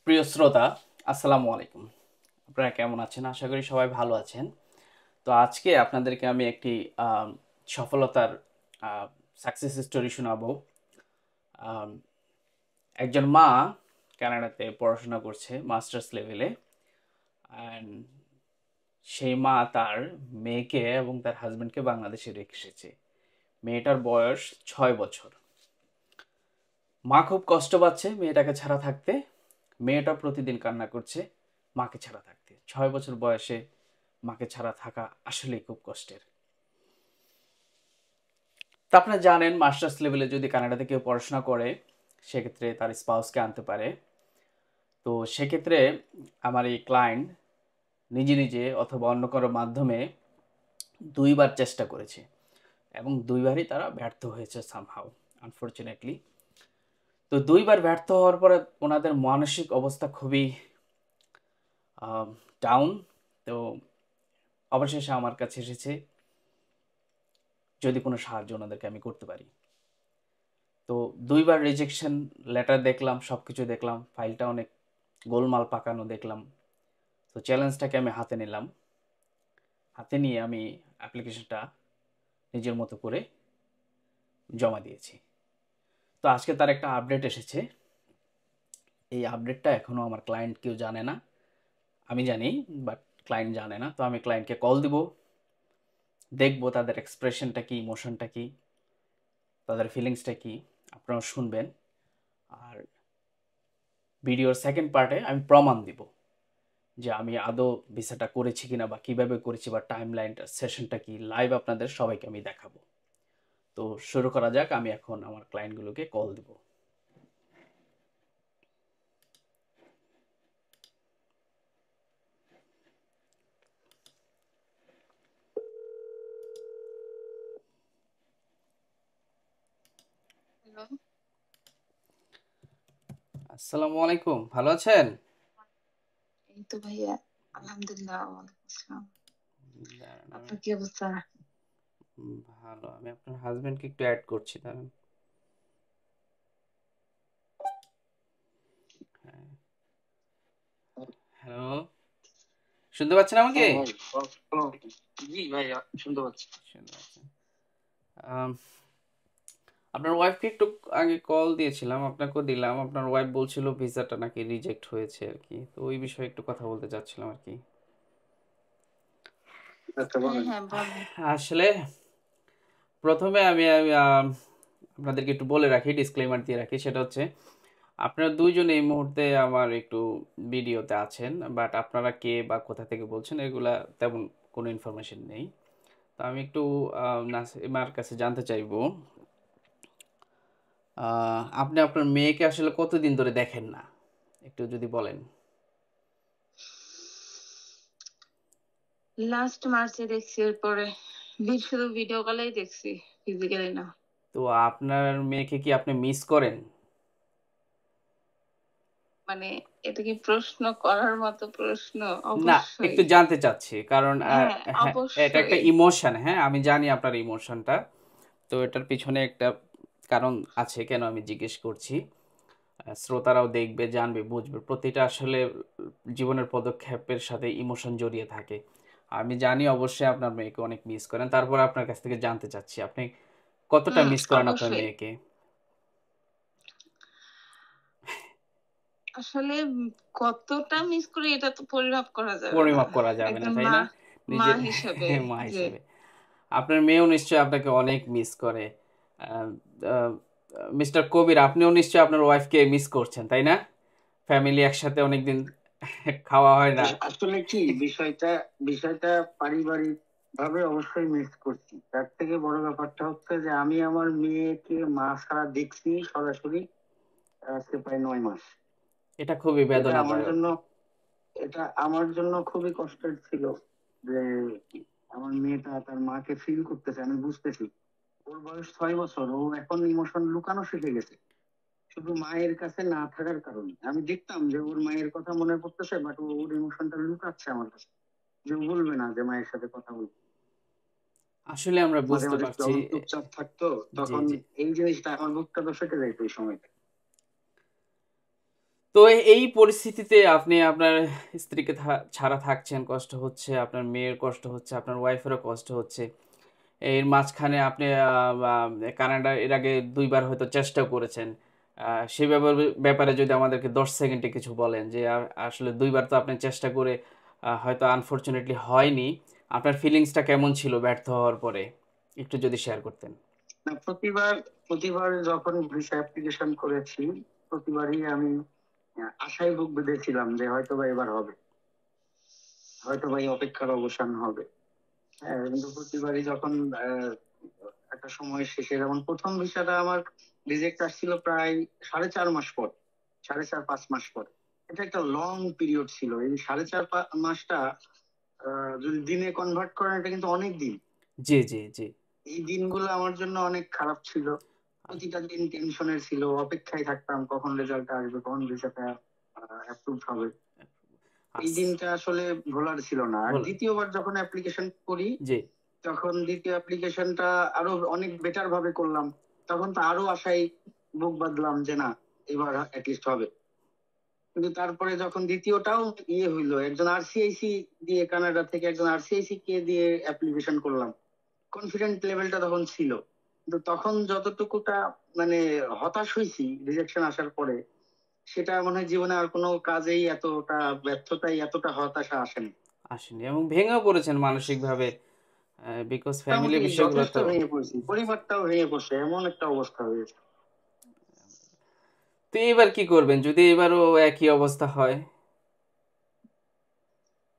প্রিয় শ্রোতা, আসসালামু আলাইকুম। আপনারা কেমন আছেন? আশা করি সবাই ভালো আছেন। তো আজকে আপনাদেরকে আমি একটি সফলতার সাকসেস স্টোরি শোনাবো। আম, একজন মা কানাডাতে পড়াশোনা করছে মাস্টার্স লেভেলে। অ্যান্ড সেই মা তার মেয়েকে এবং তার হাজবেন্ডকে বাংলাদেশে রেখে এসেছে। মেয়েটার বয়স 6 বছর। মা খুব কষ্ট পাচ্ছে মেয়েটাকে ছাড়া থাকতে। মেয়েটা প্রতিদিন কান্না করছে মাকে ছাড়া থাকতে। 6 বছর বয়সে মাকে ছাড়া থাকা আসলেই খুব কষ্টের। তা আপনারা জানেন মাস্টার্স লেভেলে যদি কানাডাতে কেউ পড়াশোনা করে সেক্ষেত্রে তার স্পাউসকে আনতে পারে। তো সেক্ষেত্রে আমার এই ক্লায়েন্ট নিজে নিজে অথবা অন্য কারো মাধ্যমে 2বার চেষ্টা করেছে এবং 2বারই তারা ব্যর্থ হয়েছে সামহাউ, আনফর্চুনেটলি। তো 2বার ব্যর্থ হওয়ার পরে ওনাদের মানসিক অবস্থা খুবই ডাউন। তো অবশেষে আমার কাছে এসেছে যদি কোনো সাহায্য ওনাদেরকে আমি করতে পারি। তো 2বার রিজেকশন লেটার দেখলাম, সব কিছু দেখলাম, ফাইলটা অনেক গোলমাল পাকানো দেখলাম। তো চ্যালেঞ্জটাকে আমি হাতে নিলাম। হাতে নিয়ে আমি অ্যাপ্লিকেশনটা নিজের মতো করে জমা দিয়েছি। তো আজকে তার একটা আপডেট এসেছে। এই আপডেটটা এখনও আমার ক্লায়েন্ট কেউ জানে না। আমি জানি, বাট ক্লায়েন্ট জানে না। তো আমি ক্লায়েন্টকে কল দিব, দেখবো তাদের এক্সপ্রেশনটা কি, ইমোশনটা কি, তাদের ফিলিংসটা কি, আপনারাও শুনবেন। আর ভিডিওর সেকেন্ড পার্টে আমি প্রমাণ দিব যে আমি আদৌ ভিসাটা করেছি কিনা বা কিভাবে করেছি বা টাইম লাইনটা সেশনটা কি লাইভ আপনাদের সবাইকে আমি দেখাবো। তো শুরু করা যাক। আমি এখন আমার ক্লায়েন্টগুলোকে কল দিব। হ্যালো। আসসালামু আলাইকুম, ভালো আছেন? এই তো ভাইয়া, আলহামদুলিল্লাহ। ওয়ালাইকুম আসসালাম। দাঁড়ান, আপনার কি অবস্থা? ভালো। আমি আপনার হাজবেন্ডকে একটু অ্যাড করছি, দাঁড়ান। হ্যালো, শুনতে পাচ্ছেন আমাকে? হ্যাঁ ভাই, জি ভাইয়া, শুনতে পাচ্ছি। শুনতে পাচ্ছেন? আম, আপনার ওয়াইফকে একটু আগে কল দিয়েছিলাম, আপনাকেও দিলাম। আপনার ওয়াইফ বলছিল ভিসাটা নাকি রিজেক্ট হয়েছে আর কি। তো ওই বিষয়ে একটু কথা বলতে চাচ্ছিলাম আর কি। আচ্ছা, হ্যাঁ বলেন। হ্যাঁ বলেন। আসলে প্রথমে আমি আমি, আপনাদেরকে একটু বলে রাখি, ডিসক্লেমার দিয়ে রাখি। সেটা হচ্ছে আপনারা দুইজন এই মুহূর্তে আমার একটু ভিডিওতে আছেন, বাট আপনারা কে বা কোথা থেকে বলছেন এগুলা তেমন কোনো ইনফরমেশন নেই। তো আমি একটু নাসিমার কাছে জানতে চাইবো, আপনি আপনার মেয়েকে আসলে কতদিন ধরে দেখেন না, একটু যদি বলেন। লাস্ট মার্চে দেখছি, এরপরে শুধু ভিডিও কলেই দেখছি, ফিজিক্যালি না। তো আপনার মেয়েকে কি আপনি মিস করেন? মানে এটা কি প্রশ্ন করার মতো প্রশ্ন? না, অবশ্যই। একটু জানতে চাচ্ছি কারণ হ্যাঁ, হ্যাঁ, এটা একটা অবশ্যই। ইমোশন। হ্যাঁ, আমি জানি আপনার ইমোশনটা। তো এটার পিছনে একটা কারণ আছে কেন আমি জিজ্ঞেস করছি। শ্রোতারাও দেখবে, জানবে, বুঝবে। প্রতিটা আসলে জীবনের পদক্ষেপের সাথে ইমোশন জড়িয়ে থাকে। আমি জানি অবশ্যই আপনার মেয়েকে অনেক মিস করেন। তারপর আপনার কাছ থেকে জানতে চাচ্ছি আপনি কতটা হুম, মিস করেন আপনার অবশ্যই। মেয়েকে। আসলে কতটা মিস করি এটা তো পরিমাপ করা যাবে না, পরিমাপ করা যাবে না, একজন তাই মা, না? মা নিজের হিসেবে। মা যে হিসেবে আপনার মেয়েও নিশ্চয়ই আপনাকে অনেক মিস করে। মিস্টার কবির, আপনিও নিশ্চয়ই আপনার ওয়াইফকে মিস করছেন, তাই না? ফ্যামিলি একসাথে অনেকদিন খাওয়া হয় না। আসলে কি বিষয়টা, বিষয়টা পারিবারিক ভাবে অবশ্যই মিস করছি। তার থেকে বড় ব্যাপারটা হচ্ছে যে আমি আমার মেয়েকে মা ছাড়া দেখছি সরাসরি আজকে প্রায় 9 মাস। এটা খুবই এটা আমার বেদনাদায়ক। জন্য, এটা আমার জন্য খুবই কষ্টের ছিল যে আমার মেয়েটা তার মাকে ফিল করতেছে, আমি বুঝতেছি। ওর বয়স 6 বছর, ও এখন ইমোশন লুকানো শিখে গেছে শুধু মায়ের কাছে না থাকার কারণে। আমি দেখতাম যে ওর মায়ের কথা মনে পড়তেছে, বাট ও ওর ইমোশনটা লুকাচ্ছে আমার কাছে, যে ও বলবে না যে মায়ের সাথে কথা বলবে। আসলে আমরা মাঝে বুঝতে মাঝে পারছি। যখন চুপচাপ থাকতো জি, তখন জি। এই জিনিসটা আমার বুকটা তো ফেটে যাইতো এই সময়টা। তো এই পরিস্থিতিতে আপনি আপনার স্ত্রীকে ছাড়া থাকছেন, কষ্ট হচ্ছে, আপনার মেয়ের কষ্ট হচ্ছে, আপনার ওয়াইফেরও কষ্ট হচ্ছে। এর মাঝখানে আপনি কানাডা এর আগে 2 বার হয়তো চেষ্টা করেছেন। সেই ব্যাপারে যদি আমাদেরকে 10 সেকেন্ডে কিছু বলেন যে আসলে 2 বার তো আপনি চেষ্টা করে হয়তো আনফরচুনেটলি হয়নি। আপনার ফিলিংসটা কেমন ছিল ব্যর্থ হওয়ার পরে? একটু যদি শেয়ার করতেন। না, প্রতিবার প্রতিবার যখন ভিসা অ্যাপ্লিকেশন করেছি, প্রতিবারই আমি আশায় বুক বেঁধেছিলাম যে হয়তো বা এবার হবে, হয়তো বা এই অপেক্ষার অবসান হবে। হ্যাঁ, কিন্তু প্রতিবারই যখন আহ, একটা সময় শেষে, যেমন প্রথম ভিসাটা আমার রিজেক্ট আসছিল প্রায় 4.5 মাস পর, 4.5-5 মাস পর। এটা একটা লং পিরিয়ড ছিল। এই 4.5 মাসটা যদি দিনে কনভার্ট করেন, এটা কিন্তু অনেক দিন। জি, জি, জি। এই দিনগুলো আমার জন্য অনেক খারাপ ছিল। প্রতিটা দিন টেনশনের ছিল, অপেক্ষায় থাকতাম কখন রেজাল্ট আসবে, কখন ভিসাটা অ্যাপ্রুভ হবে। এই আস দিনটা আসলে ভোলার ছিল না। আর বলেন। দ্বিতীয়বার যখন অ্যাপ্লিকেশন করি, জি। তখন দ্বিতীয় অ্যাপ্লিকেশনটা আরো অনেক বেটার ভাবে করলাম। তখন তো আরো আশায় বুক বাঁধলাম যে না, এবার অ্যাটলিস্ট হবে। কিন্তু তারপরে যখন দ্বিতীয়টাও হইলো, একজন আরসিআইসি দিয়ে, কানাডা থেকে একজন আরসিআইসি কে দিয়ে অ্যাপ্লিকেশন করলাম, কনফিডেন্ট লেভেলটা তখন ছিল। কিন্তু তখন যতটুকুটা মানে হতাশ হয়েছি রিজেকশন আসার পরে, সেটা মনে হয় জীবনে আর কোনো কাজেই এতটা ব্যর্থতাই এতটা হতাশা আসেনি। আসেনি এবং ভেঙেও পড়েছেন মানসিকভাবে, বিকজ ফ্যামিলি মোটামুটি বিষয়গুলো যথেষ্ট তো। ভেঙে পড়েছি, পরিবারটাও ভেঙে পড়ছে, এমন একটা অবস্থা হয়েছে। তো এবার কি করবেন যদি এবারও একই অবস্থা হয়?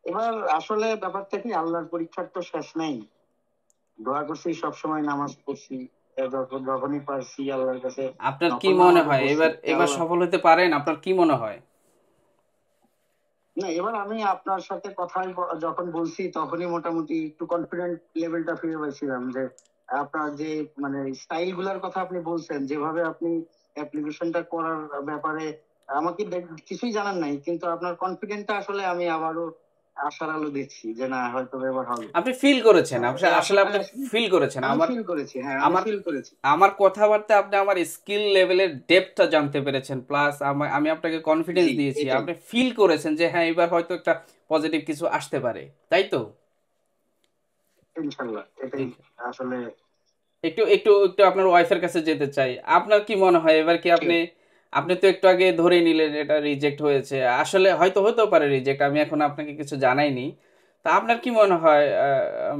এবার আসলে ব্যাপারটা কি, আল্লাহর পরীক্ষার তো শেষ নাই। দোয়া করছি, সবসময় নামাজ পড়ছি, যখনই পারছি আল্লাহর কাছে আপনার কি নফল মনে নামাজও হয় পড়ছি এবার যে এবার আল্লাহ। সফল হতে পারেন? আপনার কি মনে হয়? না, এবার আমি আপনার সাথে যখন বলছি, তখনই মোটামুটি একটু কনফিডেন্ট লেভেলটা ফিরে পাইছিলাম যে আপনার যে মানে স্টাইল গুলার কথা আপনি বলছেন, যেভাবে আপনি অ্যাপ্লিকেশনটা করার ব্যাপারে আমাকে কিছুই জানান নাই, কিন্তু আপনার কনফিডেন্টটা আসলে আমি আবারও আশার আলো দেখছি যে না, হয়তো এবার হবে। আপনি ফিল করেছেন, হ্যাঁ, আসলে এই আসলে আশাটা আপনি ফিল করেছেন। আমি আমার ফিল করেছি। হ্যাঁ, আমি আমার ফিল করেছি। আমার কথাবার্তা আপনি আমার স্কিল লেভেলের ডেপথটা জানতে পেরেছেন, প্লাস আমি আপনাকে কনফিডেন্স জি, দিয়েছি, এটাই। আপনি ফিল করেছেন যে হ্যাঁ এবার হয়তো একটা পজিটিভ কিছু আসতে পারে, তাই তো? ইনশাল্লাহ এটাই আসলে। একটু একটু একটু আপনার ওয়াইফের কাছে যেতে চাই। আপনার কি মনে হয় এবার কি ঠিক আপনি, আছে। আপনি তো একটু আগে ধরেই নিলেন এটা রিজেক্ট হয়েছে, আসলে হয়তো হতেও পারে রিজেক্ট, আমি এখন আপনাকে কিছু জানাইনি। তা আপনার কি মনে হয়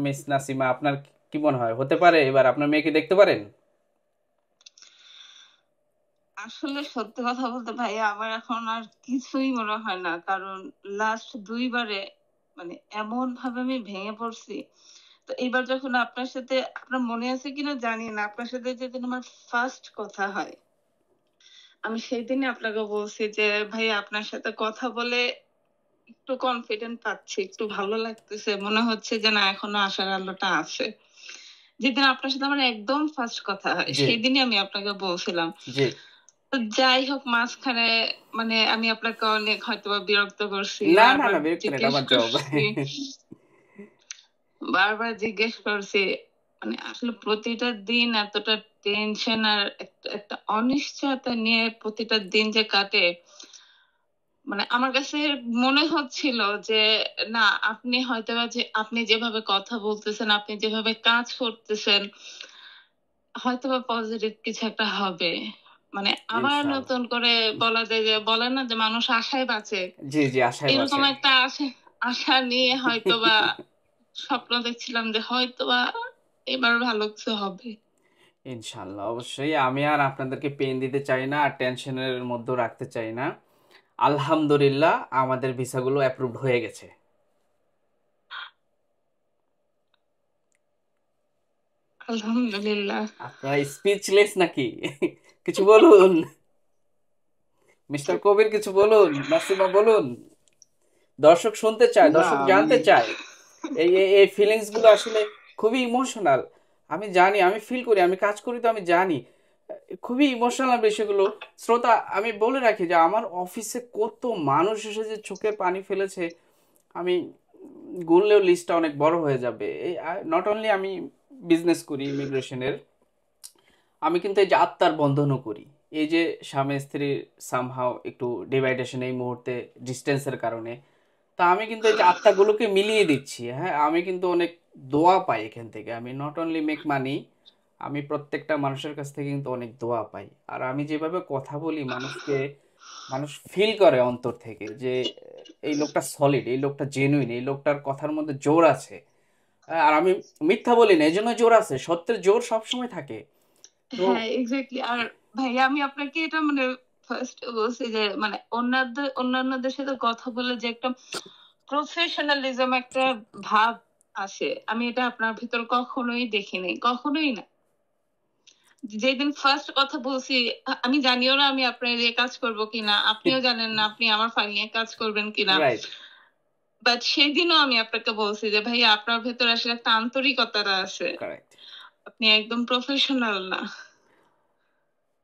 মিস নাসিমা, আপনার কি মনে হয় হতে পারে এবার আপনার মেয়েকে দেখতে পারেন? আসলে সত্যি কথা বলতে ভাইয়া, আমার এখন আর কিছুই মনে হয় না। কারণ লাস্ট 2বারে মানে এমন ভাবে আমি ভেঙে পড়ছি। তো এইবার যখন আপনার সাথে, আপনার মনে আছে কিনা জানি না, আপনার সাথে যেদিন আমার ফার্স্ট কথা হয়, আমি সেই দিনই আপনাকে বলছি যে ভাইয়া আপনার সাথে কথা বলে একটু কনফিডেন্ট পাচ্ছি, একটু ভালো লাগতেছে, মনে হচ্ছে যে না এখনো আশার আলোটা আছে। যেদিন আপনার সাথে আমার একদম ফার্স্ট কথা হয়, জি, সেই দিনই আমি আপনাকে বলছিলাম। জি। তো যাই হোক, মাঝখানে মানে আমি আপনাকে অনেক হয়তোবা বিরক্ত করছি, না, না, বারবার না, বিরক্ত না, এটা জিজ্ঞেস আমার জব। করছি, বারবার জিজ্ঞেস করছি। মানে আসলে প্রতিটা দিন এতটা টেনশন আর একটা একটা অনিশ্চয়তা নিয়ে প্রতিটা দিন যে কাটে, মানে আমার কাছে মনে হচ্ছিল যে না, আপনি হয়তোবা যে আপনি যেভাবে কথা বলতেছেন, আপনি যেভাবে কাজ করতেছেন, হয়তোবা পজিটিভ কিছু একটা হবে। মানে আবার ইনশাআল্লাহ। নতুন করে বলা যায় যে, বলে না যে মানুষ আশায় বাঁচে, জি, জি, আশায় এরকম বাঁচে। একটা আশা নিয়ে হয়তোবা স্বপ্ন দেখছিলাম যে হয়তোবা এবার ভালো কিছু হবে। ইনশাআল্লাহ, অবশ্যই। আমি আর আপনাদেরকে পেন দিতে চাই না আর টেনশনের মধ্যে রাখতে চাই না। আলহামদুলিল্লাহ আমাদের ভিসাগুলো অ্যাপ্রুভড হয়ে গেছে। আলহামদুলিল্লাহ। আপনারা স্পিচলেস নাকি? কিছু বলুন। মিস্টার কবির কিছু বলুন, নাসিমা বলুন। দর্শক শুনতে চায়, না, দর্শক আমি জানতে চায়। এই ফিলিংস গুলো আসলে খুবই ইমোশনাল। আমি জানি, আমি ফিল করি, আমি কাজ করি, তো আমি জানি খুবই ইমোশনাল বিষয়গুলো। শ্রোতা, আমি বলে রাখি যে আমার অফিসে কত মানুষ এসে যে চোখের পানি ফেলেছে, আমি গুনলেও লিস্টটা অনেক বড় হয়ে যাবে। এই নট অনলি আমি বিজনেস করি ইমিগ্রেশনের, আমি কিন্তু এই যে আত্মার বন্ধনও করি। এই যে স্বামী স্ত্রীর সামহাও একটু ডিভাইডেশন এই মুহূর্তে ডিস্টেন্সের কারণে, তা আমি কিন্তু এই যে আত্মাগুলোকে মিলিয়ে দিচ্ছি। হ্যাঁ, আমি কিন্তু অনেক দোয়া পাই এখান থেকে। আমি নট অনলি মেক মানি, আমি প্রত্যেকটা মানুষের কাছ থেকে কিন্তু অনেক দোয়া পাই। আর আমি যেভাবে কথা বলি মানুষ ফিল করে অন্তর থেকে যে এই লোকটা সলিড, এই লোকটা জেনুইন, এই লোকটার কথার মধ্যে জোর আছে। আর আমি মিথ্যা বলি না, এই জন্য জোর আছে, সত্যের জোর সবসময় থাকে। তো হ্যাঁ এক্স্যাক্টলি। আর ভাইয়া আমি আপনাকে এটা মানে ফার্স্ট বলছি যে মানে অন্যান্যদের সাথে কথা বলে যে একটা প্রফেশনালিজম একটা ভাব আসে, আমি এটা আপনার ভিতর কখনোই দেখিনি, কখনোই না। যেদিন ফার্স্ট কথা বলছি, আমি জানিও না আমি আপনার নিয়ে কাজ করব কিনা, আপনিও জানেন না আপনি আমার ফাইল নিয়ে কাজ করবেন কিনা, রাইট, বাট সেদিনও আমি আপনাকে বলছি যে ভাইয়া আপনার ভেতর আসলে একটা আন্তরিকতা আছে, কারেক্ট। আপনি একদম প্রফেশনাল না।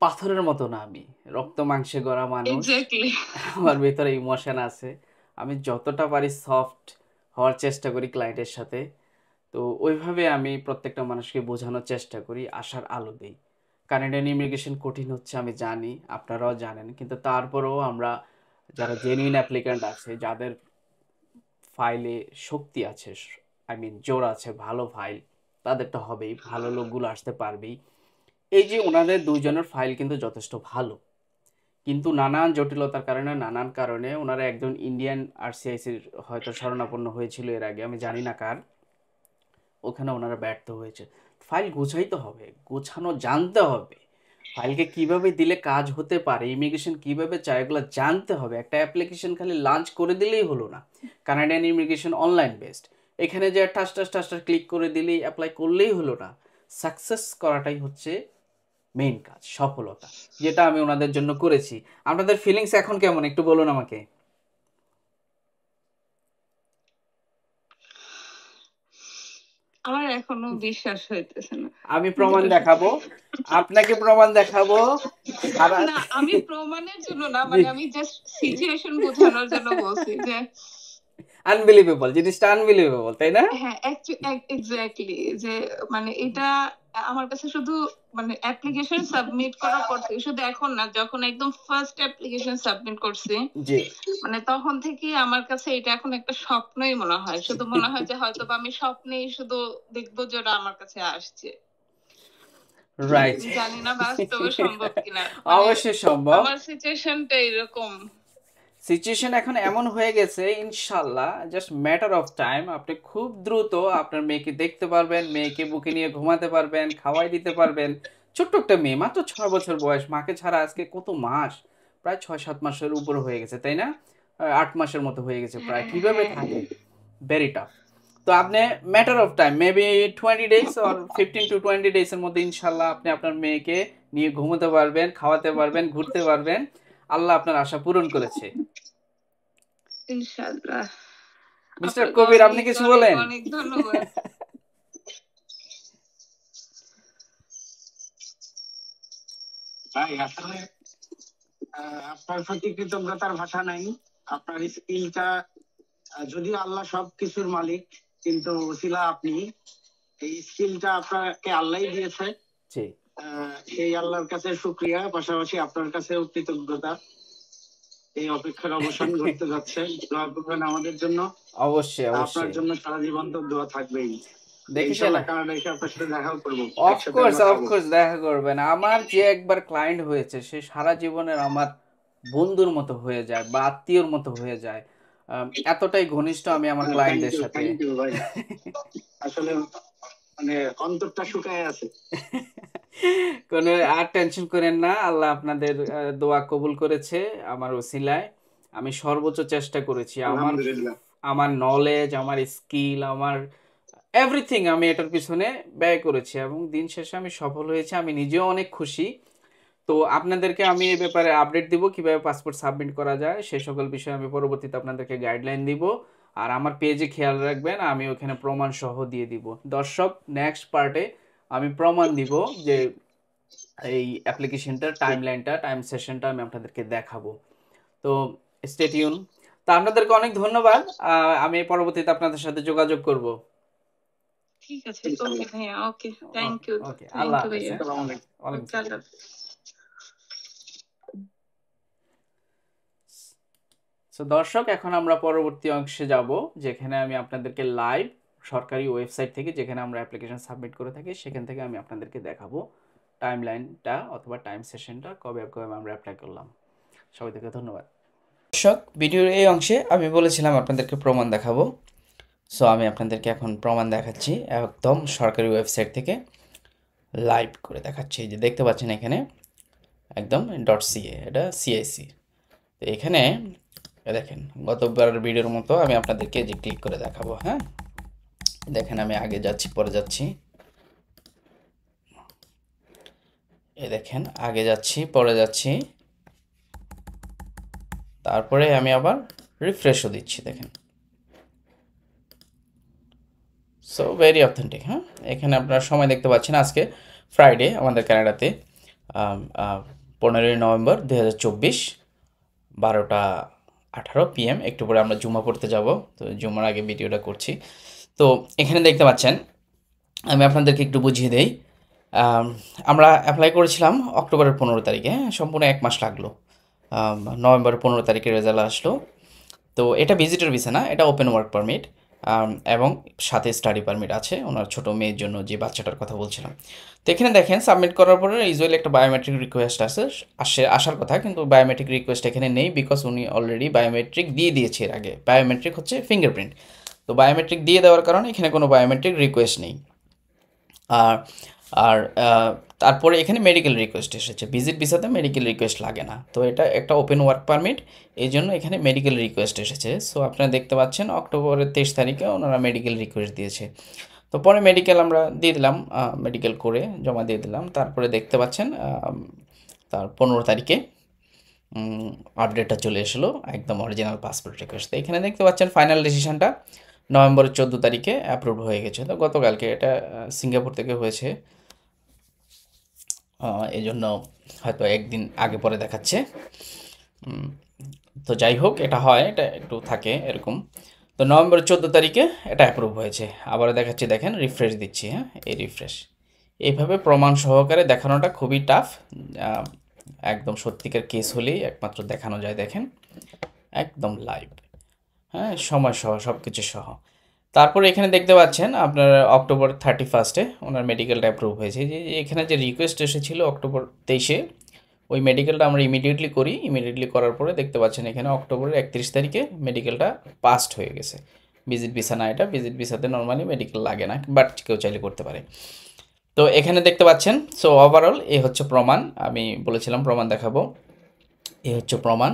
পাথরের মতো না আমি, রক্ত মাংসে গড়া মানুষ। এক্স্যাক্টলি। আমার ভিতরে ইমোশন আছে। আমি যতটা পারি সফট হওয়ার চেষ্টা করি ক্লায়েন্টের সাথে। তো ওইভাবে আমি প্রত্যেকটা মানুষকে বোঝানোর চেষ্টা করি, আশার আলো দেই। কানাডিয়ান ইমিগ্রেশন কঠিন হচ্ছে আমি জানি, আপনারাও জানেন, কিন্তু তারপরেও আমরা যারা জেনুইন অ্যাপ্লিক্যান্ট আছে, যাদের ফাইলে শক্তি আছে, আই মিন জোর আছে, ভালো ফাইল, তাদের তো হবেই, ভালো লোকগুলো আসতে পারবেই। এই যে ওনাদের দুইজনের ফাইল কিন্তু যথেষ্ট ভালো, কিন্তু নানান জটিলতার কারণে, নানান কারণে ওনারা একজন ইন্ডিয়ান আরসিআইসির হয়তো শরণাপন্ন হয়েছিল এর আগে, আমি জানি না কার, ওখানে ওনারা ব্যর্থ হয়েছে। ফাইল গোছাইতে হবে, গোছানো জানতে হবে, ফাইলকে কিভাবে দিলে কাজ হতে পারে, ইমিগ্রেশন কিভাবে চায়, এগুলো জানতে হবে। একটা অ্যাপ্লিকেশন খালি লঞ্চ করে দিলেই হলো না। কানাডিয়ান ইমিগ্রেশন অনলাইন বেসড, এখানে যে টাচ ক্লিক করে দিলেই অ্যাপ্লাই করলেই হলো না। সাকসেস করাটাই হচ্ছে মেইন কাজ, সফলতা, যেটা আমি ওনাদের জন্য করেছি। আপনাদের ফিলিংস এখন কেমন একটু বলুন আমাকে। আমার এখনো বিশ্বাস হইতেছে না আমি প্রমাণ যেটা দেখাবো, আপনাকে প্রমাণ দেখাবো সারা। না আমি প্রমাণের জন্য না, মানে আমি জাস্ট সিচুয়েশন বোঝানোর জন্য বলছি যে আনবিলিভেবল, জিনিসটা আনবিলিভেবল, তাই না? হ্যাঁ এক্স্যাক্টলি, যে মানে এটা আমার কাছে শুধু মানে অ্যাপ্লিকেশন সাবমিট করার পর থেকে, শুধু এখন না, যখন একদম ফার্স্ট অ্যাপ্লিকেশন সাবমিট করছি, জি, মানে তখন থেকে আমার কাছে এটা এখন একটা স্বপ্নই মনে হয়। শুধু মনে হয় যে হয়তো বা আমি স্বপ্নেই শুধু দেখবো যে ওরা আমার কাছে আসছে। রাইট। জানি না বাস্তবে সম্ভব কিনা, মানে অবশ্যই সম্ভব। আমার সিচুয়েশনটা এরকম। সিচুয়েশন এখন এমন হয়ে গেছে, ইনশাল্লাহ জাস্ট ম্যাটার অফ টাইম, আপনি খুব দ্রুত আপনার মেয়েকে দেখতে পারবেন, মেয়েকে বুকে নিয়ে ঘুমাতে পারবেন, খাওয়াই দিতে পারবেন। ছোট্ট একটা মেয়ে, মাত্র 6 বছর বয়স, মাকে ছাড়া আজকে কত মাস, প্রায় 6-7 মাসের উপর হয়ে গেছে, তাই না? 8 মাসের মতো হয়ে গেছে প্রায়। কিভাবে হ্যাঁ থাকে, ভেরি টাফ। তো আপনি matter of time, maybe 20 days or 15 to 20 days এর মধ্যে ইনশাল্লাহ আপনি আপনার মেয়েকে নিয়ে ঘুমোতে পারবেন, খাওয়াতে পারবেন, ঘুরতে পারবেন। আল্লাহ আপনার আশা পূরণ করেছে। ইনশাআল্লাহ। মিস্টার আপনাকে কবির, আপনি অনেক কিছু অনেক বলেন? অনেক ধন্যবাদ। ভাই আসলে আপনার প্রতি কৃতজ্ঞতার ভাষা নাই। আপনার স্কিলটা, যদিও আল্লাহ সবকিছুর মালিক, কিন্তু ওসিলা আপনি, এই স্কিলটা আপনাকে আল্লাহই দিয়েছে। জি, সেই আল্লাহর কাছে শুকরিয়া, পাশাপাশি আপনার কাছেও কৃতজ্ঞতা। এই অপেক্ষার অবসান ঘটতে যাচ্ছে, দোয়া করবেন আমাদের জন্য। অবশ্যই আপনার অবশ্যই। জন্য সারা জীবন তো দোয়া থাকবেই। দেখেছেন, ইনশাল্লাহ কানাডা এসে আপনার সাথে দেখাও করবো, একসাথে আমরা খাবো। অফকোর্স দেখা করবেন। আমার যে একবার ক্লায়েন্ট হয়েছে সে সারা জীবনের আমার বন্ধুর মতো হয়ে যায় বা আত্মীয়র মতো হয়ে যায়। এতটাই ঘনিষ্ঠ আমি আমার ক্লায়েন্টদের সাথে। থ্যাংক ইউ ভাই, আসলে মানে অন্তরটা শুকায় আছে। কোনো আর টেনশন করেন না, আল্লাহ আপনাদের দোয়া কবুল করেছে আমার ওসিলায়। আমি সর্বোচ্চ চেষ্টা করেছি, আমার আলহামদুলিল্লাহ। আমার নলেজ, আমার স্কিল, আমার এভরিথিং আমি এটার পিছনে ব্যয় করেছি এবং দিন শেষে আমি সফল হয়েছি, আমি নিজেও অনেক খুশি। তো আপনাদেরকে আমি এই ব্যাপারে আপডেট দিব, কিভাবে পাসপোর্ট সাবমিট করা যায় সেই সকল বিষয়ে আমি পরবর্তীতে আপনাদেরকে গাইডলাইন দিব। আর আমার পেজে খেয়াল রাখবেন, আমি ওখানে প্রমাণ সহ দিয়ে দিব। দর্শক, নেক্সট পার্টে আমি প্রমাণ দিব যে এই অ্যাপ্লিকেশনটার টাইমলাইনটা, টাইম সেশনটা আমি আপনাদেরকে দেখাবো। তো স্টে টিউন। তো আপনাদেরকে অনেক ধন্যবাদ। আমি পরবর্তীতে আপনাদের সাথে যোগাযোগ করব। ঠিক আছে, ওকে ভাইয়া, ওকে, থ্যাংক ওকে ইউ, ওকে, আল্লাহ হাফেজ। ভাইয়া। হ্যাঁ, আসসালামু আলাইকুম। ওয়ালাইকুম ওকে, আসসালাম। আল্লাহ হাফেজ। সো দর্শক, এখন আমরা পরবর্তী অংশে যাব, যেখানে আমি আপনাদেরকে লাইভ সরকারি ওয়েবসাইট থেকে, যেখানে আমরা অ্যাপ্লিকেশন সাবমিট করে থাকি, সেখান থেকে আমি আপনাদেরকে দেখাবো টাইম লাইনটা অথবা টাইম সেশনটা কবে কবে আমরা অ্যাপ্লাই করলাম। সবাই থেকে ধন্যবাদ। দর্শক, ভিডিওর এই অংশে আমি বলেছিলাম আপনাদেরকে প্রমাণ দেখাবো। সো আমি আপনাদেরকে এখন প্রমাণ দেখাচ্ছি, একদম সরকারি ওয়েবসাইট থেকে লাইভ করে দেখাচ্ছি। এই যে দেখতে পাচ্ছেন এখানে একদম .ca, এটা CIC। তো এখানে দেখেন গতবার ভিডিওর মতো আমি আপনাদেরকে যে ক্লিক করে দেখাবো। হ্যাঁ, দেখেন আমি আগে যাচ্ছি, পরে যাচ্ছি, এই দেখেন আগে যাচ্ছি, পরে যাচ্ছি, তারপরে আমি আবার রিফ্রেশও দিচ্ছি। দেখেন, সো ভেরি অথেন্টিক। হ্যাঁ, এখানে আপনারা সময় দেখতে পাচ্ছেন আজকে ফ্রাইডে আমাদের কানাডাতে 15ই নভেম্বর 2024 12:18 PM। একটু পরে আমরা জুমা পড়তে যাব, তো জুমার আগে ভিডিওটা করছি। তো এখানে দেখতে পাচ্ছেন, আমি আপনাদেরকে একটু বুঝিয়ে দেই। আমরা অ্যাপ্লাই করেছিলাম অক্টোবরের 15 তারিখে, সম্পূর্ণ 1 মাস লাগলো। নভেম্বরের 15 তারিখে রেজাল্ট আসলো। তো এটা ভিজিটর ভিসা না, এটা ওপেন ওয়ার্ক পারমিট, এবং সাথে স্টাডি পারমিট আছে ওনার ছোট মেয়ের জন্য, যে বাচ্চাটার কথা বলছিলাম। তো এখানে দেখেন সাবমিট করার পরে ইউজুয়ালি একটা বায়োমেট্রিক রিকোয়েস্ট আসার কথা, কিন্তু বায়োমেট্রিক রিকোয়েস্ট এখানে নেই, বিকজ উনি অলরেডি বায়োমেট্রিক দিয়ে দিয়েছে এর আগে। বায়োমেট্রিক হচ্ছে ফিঙ্গারপ্রিন্ট, তো বায়োমেট্রিক দিয়ে দেওয়ার কারণে এখানে কোনো বায়োমেট্রিক রিকোয়েস্ট নেই। আর আর তারপরে এখানে মেডিকেল রিকোয়েস্ট এসেছে। ভিজিট ভিসাতে মেডিকেল রিকোয়েস্ট লাগে না, তো এটা একটা ওপেন ওয়ার্ক পারমিট, এই জন্য এখানে মেডিকেল রিকোয়েস্ট এসেছে। সো আপনারা দেখতে পাচ্ছেন অক্টোবরের 23 তারিখে ওনারা মেডিকেল রিকোয়েস্ট দিয়েছে। তো পরে মেডিকেল আমরা দিয়ে দিলাম, মেডিকেল করে জমা দিয়ে দিলাম। তারপরে দেখতে পাচ্ছেন তার 15 তারিখে আপডেটটা চলে এসলো, একদম অরিজিনাল পাসপোর্ট রিকোয়েস্ট। তো এখানে দেখতে পাচ্ছেন ফাইনাল ডিসিশনটা নভেম্বরের 14 তারিখে অ্যাপ্রুভ হয়ে গেছে। তো গতকালকে এটা সিঙ্গাপুর থেকে হয়েছে, এই জন্য হয়তো একদিন আগে পরে দেখাচ্ছে। তো যাই হোক, এটা হয়, এটা একটু থাকে এরকম। তো নভেম্বরের 14 তারিখে এটা অ্যাপ্রুভ হয়েছে। আবারও দেখাচ্ছি, দেখেন রিফ্রেশ দিচ্ছি। হ্যাঁ, এই রিফ্রেশ, এইভাবে প্রমাণ সহকারে দেখানোটা খুবই টাফ। একদম সত্যিকার কেস হলেই একমাত্র দেখানো যায়। দেখেন একদম লাইভ, হ্যাঁ, সময় সহ সব কিছু সহ। তারপরে এখানে দেখতে পাচ্ছেন আপনার অক্টোবর 31-এ ওনার মেডিকেলটা অ্যাপ্রুভ হয়েছে। যে এখানে যে রিকোয়েস্ট এসেছিল অক্টোবর 23-এ, ওই মেডিকেলটা আমরা ইমিডিয়েটলি করি। ইমিডিয়েটলি করার পরে দেখতে পাচ্ছেন এখানে অক্টোবরের 31 তারিখে মেডিকেলটা পাসড হয়ে গেছে। ভিজিট ভিসা না, এটা ভিজিট ভিসাতে নর্মালি মেডিকেল লাগে না, বাট কেউ চাইলে করতে পারে। তো এখানে দেখতে পাচ্ছেন, সো ওভারঅল এই হচ্ছে প্রমাণ। আমি বলেছিলাম প্রমাণ দেখাবো, এই হচ্ছে প্রমাণ।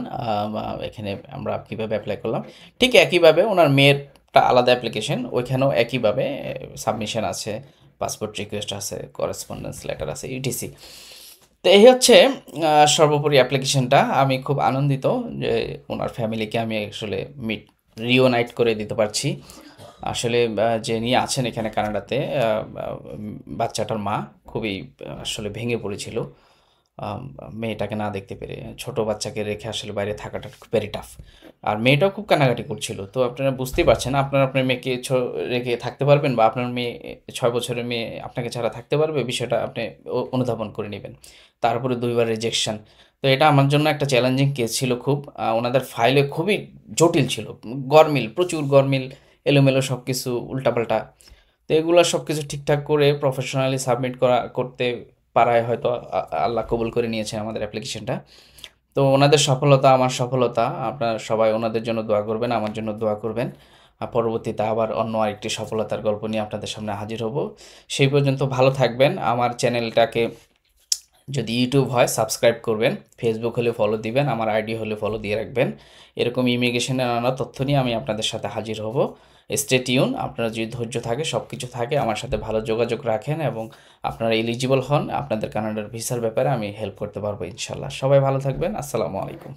এখানে আমরা কীভাবে অ্যাপ্লাই করলাম, ঠিক একইভাবে ওনার মেয়েরটা আলাদা অ্যাপ্লিকেশন, ওইখানেও একইভাবে সাবমিশন আছে, পাসপোর্ট রিকোয়েস্ট আছে, করেসপন্ডেন্স লেটার আছে, ইটিসি। তো এই হচ্ছে সর্বোপরি অ্যাপ্লিকেশনটা। আমি খুব আনন্দিত যে ওনার ফ্যামিলিকে আমি আসলে রিওনাইট করে দিতে পারছি। আসলে যে নিয়ে আছেন এখানে কানাডাতে, বাচ্চাটার মা খুবই আসলে ভেঙে পড়েছিল মেয়েটাকে না দেখতে পেরে। ছোট বাচ্চাকে রেখে আসলে বাইরে থাকাটা ভেরি টাফ, আর মেয়েটাও খুব কান্নাকাটি করছিল। তো আপনারা বুঝতেই পারছেন, আপনার মেয়েকে রেখে থাকতে পারবেন, বা আপনার মেয়ে 6 বছরের মেয়ে আপনাকে ছাড়া থাকতে পারবে, বিষয়টা আপনি অনুধাবন করে নেবেন। তারপরে 2বার রিজেকশন, তো এটা আমার জন্য একটা চ্যালেঞ্জিং কেস ছিল খুব। ওনাদের ফাইলে খুবই জটিল ছিল, গরমিল, প্রচুর গরমিল, এলোমেলো সব কিছু, উল্টাপাল্টা। তো এগুলো সব কিছু ঠিকঠাক করে প্রফেশনালি সাবমিট করতে পারায় হয়তো আল্লাহ কবুল করে নিয়েছে আমাদের অ্যাপ্লিকেশনটা। তো ওনাদের সফলতা আমার সফলতা। আপনারা সবাই ওনাদের জন্য দোয়া করবেন, আমার জন্য দোয়া করবেন। পরবর্তীতে আবার অন্য আরেকটি সফলতার গল্প নিয়ে আপনাদের সামনে হাজির হব। সেই পর্যন্ত ভালো থাকবেন। আমার চ্যানেলটাকে যদি ইউটিউব হয় সাবস্ক্রাইব করবেন, ফেসবুক হলে ফলো দিবেন, আমার আইডি হলে ফলো দিয়ে রাখবেন। এরকম ইমিগ্রেশনের নানা তথ্য নিয়ে আমি আপনাদের সাথে হাজির হব। Stay tune. আপনারা যদি ধৈর্য থাকে, সব কিছু থাকে, আমার সাথে ভালো যোগাযোগ রাখেন এবং আপনারা এলিজিবল হন, আপনাদের কানাডার ভিসার ব্যাপারে আমি হেল্প করতে পারবো ইনশাল্লাহ। সবাই ভালো থাকবেন। আসসালামু আলাইকুম।